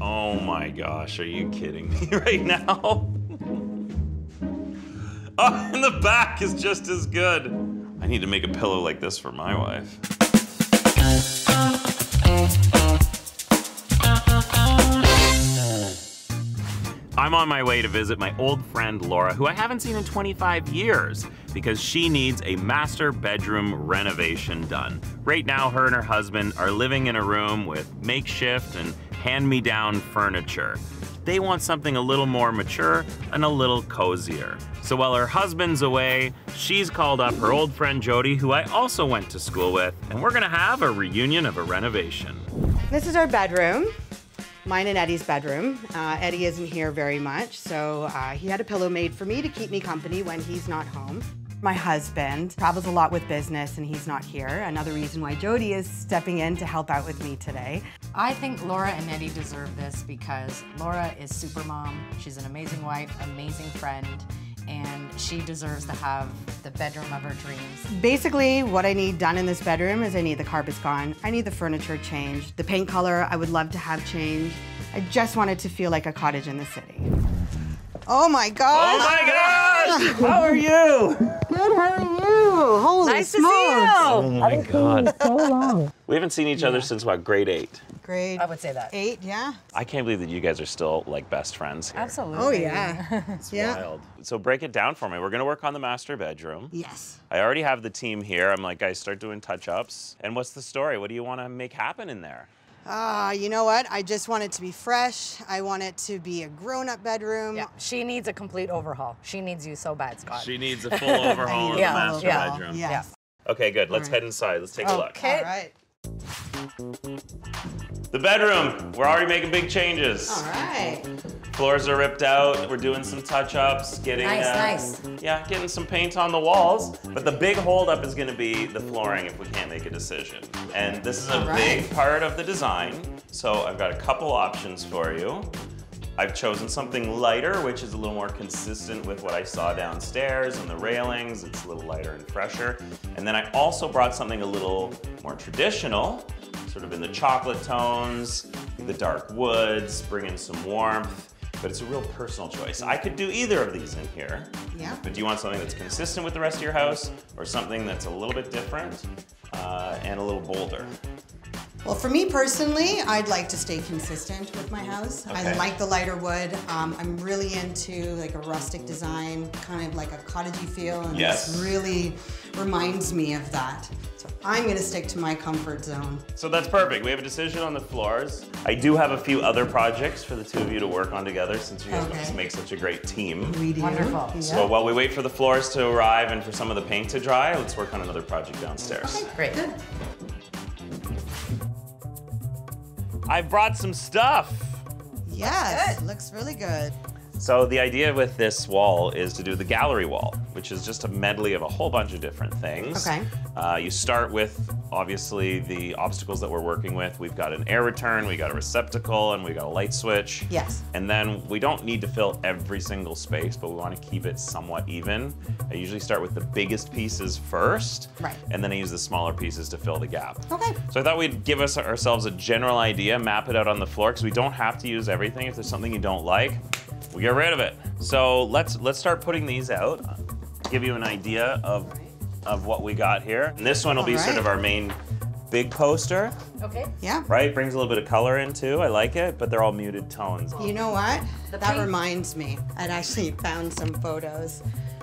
Oh my gosh, are you kidding me right now? Oh, and the back is just as good. I need to make a pillow like this for my wife. I'm on my way to visit my old friend Laura, who I haven't seen in 25 years, because she needs a master bedroom renovation done. Right now, her and her husband are living in a room with makeshift and hand-me-down furniture. They want something a little more mature and a little cozier. So while her husband's away, she's called up her old friend Jodie, who I also went to school with, and we're gonna have a reunion of a renovation. This is our bedroom. Mine and Eddie's bedroom. Eddie isn't here very much, so he had a pillow made for me to keep me company when he's not home. My husband travels a lot with business and he's not here. Another reason why Jodie is stepping in to help out with me today. I think Laura and Eddie deserve this because Laura is super mom. She's an amazing wife, amazing friend, and she deserves to have the bedroom of her dreams. Basically, what I need done in this bedroom is I need the carpets gone. I need the furniture changed. The paint color, I would love to have changed. I just want it to feel like a cottage in the city. Oh my gosh! Oh my gosh! How are you? Good, how are you? Holy Nice smokes. to see you! Oh my God. So long. We haven't seen each other since what, grade 8? Grade I would say that. 8, yeah. I can't believe that you guys are still like best friends here. Absolutely. Oh yeah. It's wild. So break it down for me. We're gonna work on the master bedroom. Yes. I already have the team here. I'm like, guys, start doing touch-ups. And what's the story? What do you want to make happen in there? You know what? I just want it to be fresh. I want it to be a grown-up bedroom. Yeah, she needs a complete overhaul. She needs you so bad, Scott. She needs a full overhaul of the Yeah, master yeah. bedroom. Yes. Okay, good. Let's head inside. Let's take a look. Okay. All right. The bedroom. We're already making big changes. All right. Floors are ripped out. We're doing some touch-ups, getting Nice. Yeah, getting some paint on the walls. But the big holdup is going to be the flooring if we can't make a decision. And this is a big part of the design. So I've got a couple options for you. I've chosen something lighter, which is a little more consistent with what I saw downstairs and the railings. It's a little lighter and fresher. And then I also brought something a little more traditional, sort of in the chocolate tones, the dark woods, bring in some warmth. But it's a real personal choice. I could do either of these in here. Yeah. But do you want something that's consistent with the rest of your house or something that's a little bit different and a little bolder? Well, for me personally, I'd like to stay consistent with my house. Okay. I like the lighter wood. I'm really into like a rustic design, kind of like a cottagey feel, and this really reminds me of that. So I'm gonna stick to my comfort zone. So that's perfect. We have a decision on the floors. I do have a few other projects for the two of you to work on together since you guys make such a great team. We do. Wonderful. Yeah. So while we wait for the floors to arrive and for some of the paint to dry, let's work on another project downstairs. Great. Good. I've brought some stuff. Yes, looks really good. So the idea with this wall is to do the gallery wall, which is just a medley of a whole bunch of different things. Okay. You start with, obviously, the obstacles that we're working with. We've got an air return, we got a receptacle, and we got a light switch. Yes. And then we don't need to fill every single space, but we want to keep it somewhat even. I usually start with the biggest pieces first, Right. and then I use the smaller pieces to fill the gap. Okay. So I thought we'd give ourselves a general idea, map it out on the floor, because we don't have to use everything. If there's something you don't like, we get rid of it. So let's start putting these out. Give you an idea of what we got here. And this one will be sort of our main big poster, Okay. Yeah. right? Brings a little bit of color in too. I like it, but they're all muted tones. You know what? The That paint- reminds me. I'd actually found some photos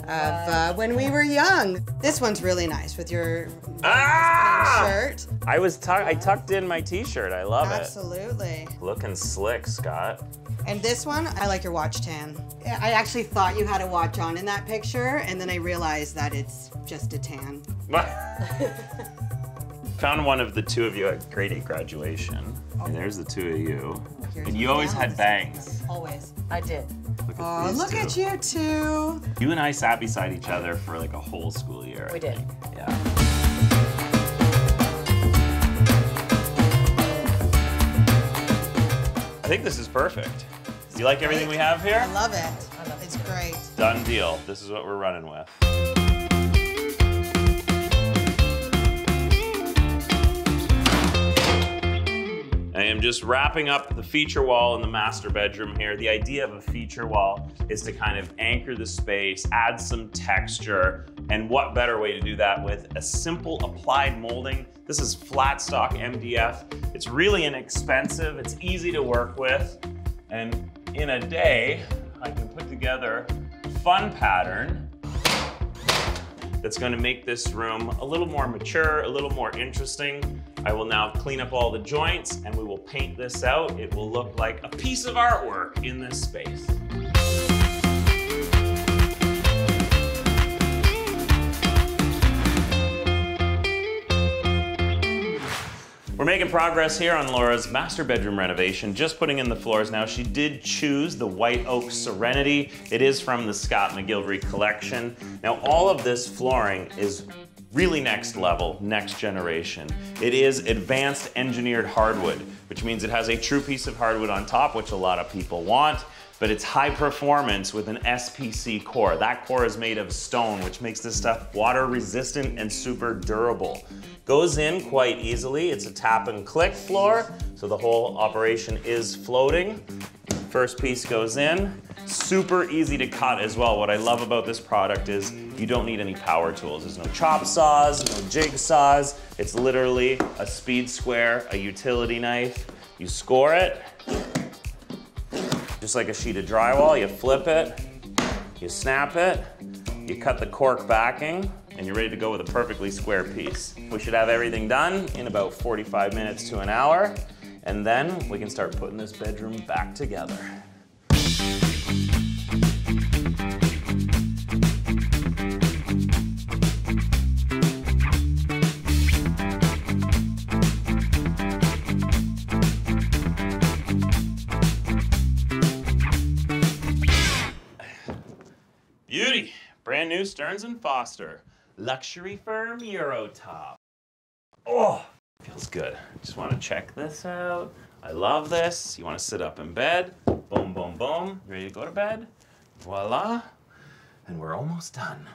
of when we were young. This one's really nice with your shirt. I tucked in my t-shirt. I love Absolutely. it. Looking slick, Scott. And this one, I like your watch tan. I actually thought you had a watch on in that picture, and then I realized that it's just a tan. Found one of the two of you at grade 8 graduation. And there's the two of you. Here's And you my always bangs. had bangs. Always. I did. Look at Oh, these look two. at you two. You and I sat beside each other for like a whole school year. We I did. think. Yeah. I think this is perfect. Do you like everything we have here? I love it. It's great. Done deal. This is what we're running with. I am just wrapping up the feature wall in the master bedroom here. The idea of a feature wall is to kind of anchor the space, add some texture, and what better way to do that with a simple applied molding. This is flat stock MDF. It's really inexpensive, it's easy to work with, and in a day, I can put together a fun pattern that's going to make this room a little more mature, a little more interesting. I will now clean up all the joints and we will paint this out. It will look like a piece of artwork in this space. We're making progress here on Laura's master bedroom renovation, just putting in the floors now. She did choose the white oak Serenity. It is from the Scott McGillivray collection. Now all of this flooring is really next level, next generation. It is advanced engineered hardwood, which means it has a true piece of hardwood on top, which a lot of people want, but it's high performance with an SPC core. That core is made of stone, which makes this stuff water resistant and super durable. Goes in quite easily. It's a tap and click floor, so the whole operation is floating. First piece goes in. Super easy to cut as well. What I love about this product is you don't need any power tools. There's no chop saws, no jigsaws. It's literally a speed square, a utility knife. You score it, just like a sheet of drywall. You flip it, you snap it, you cut the cork backing, and you're ready to go with a perfectly square piece. We should have everything done in about 45 minutes to an hour, and then we can start putting this bedroom back together. Beauty, brand new Stearns & Foster. Luxury firm Eurotop. Oh, feels good. Just want to check this out. I love this. You want to sit up in bed. Boom, boom, boom. Ready to go to bed? Voila. And we're almost done.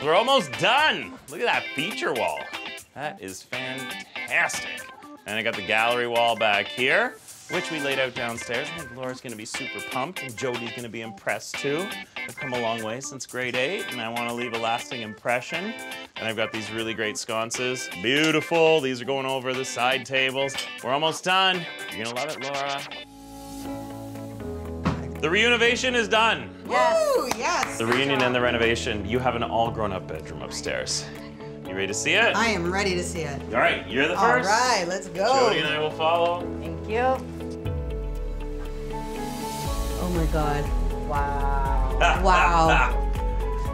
We're almost done. Look at that feature wall. That is fantastic. And I got the gallery wall back here, which we laid out downstairs. I think Laura's gonna be super pumped and Jodie's gonna be impressed too. I've come a long way since grade 8 and I wanna leave a lasting impression. And I've got these really great sconces. Beautiful, these are going over the side tables. We're almost done. You're gonna love it, Laura. The renovation is done. Yes. Woo, yes. The reunion and the renovation. You have an all grown up bedroom upstairs. You ready to see it? I am ready to see it. All right, you're the first. All right, let's go. Jodie and I will follow. Thank you. Oh my God. Wow. Wow.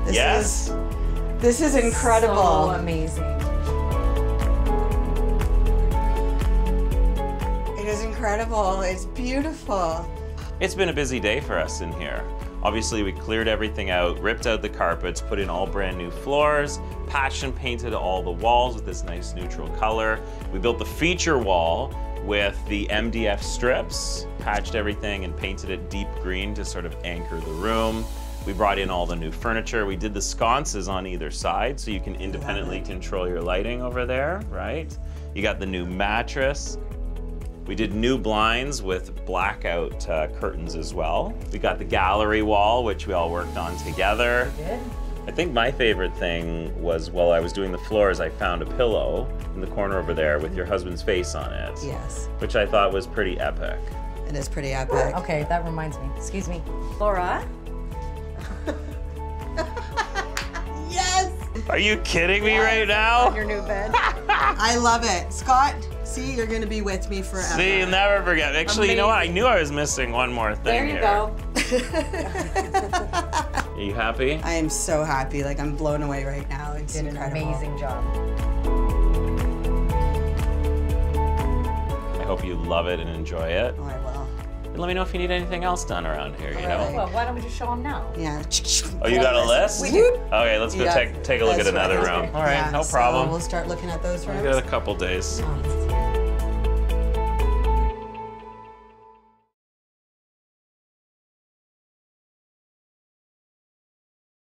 This is incredible. So amazing. It is incredible. It's beautiful. It's been a busy day for us in here. Obviously, we cleared everything out, ripped out the carpets, put in all brand new floors, patched and painted all the walls with this nice neutral color. We built the feature wall with the MDF strips, patched everything and painted it deep green to sort of anchor the room. We brought in all the new furniture. We did the sconces on either side so you can independently control your lighting over there, right? You got the new mattress. We did new blinds with blackout curtains as well. We got the gallery wall, which we all worked on together. We did? I think my favorite thing was while I was doing the floors, I found a pillow in the corner over there with your husband's face on it. Yes. Which I thought was pretty epic. It is pretty epic. Okay, that reminds me. Excuse me. Laura? Yes! Are you kidding me right now? On your new bed. I love it. Scott, see, you're gonna be with me forever. See, you'll never forget. Actually, you know what? I knew I was missing one more thing There you here. go. Are you happy? I am so happy. Like, I'm blown away right now. It's Did an incredible. amazing job. I hope you love it and enjoy it. Oh, I will. And let me know if you need anything else done around here, you know? Alright. Well, why don't we just show them now? Yeah. Oh, you got a list? We do. Okay, let's go Yeah, take a look at that's another right. room. All right, Yeah, no so problem. we'll start looking at those We rooms. got a couple days. Oh,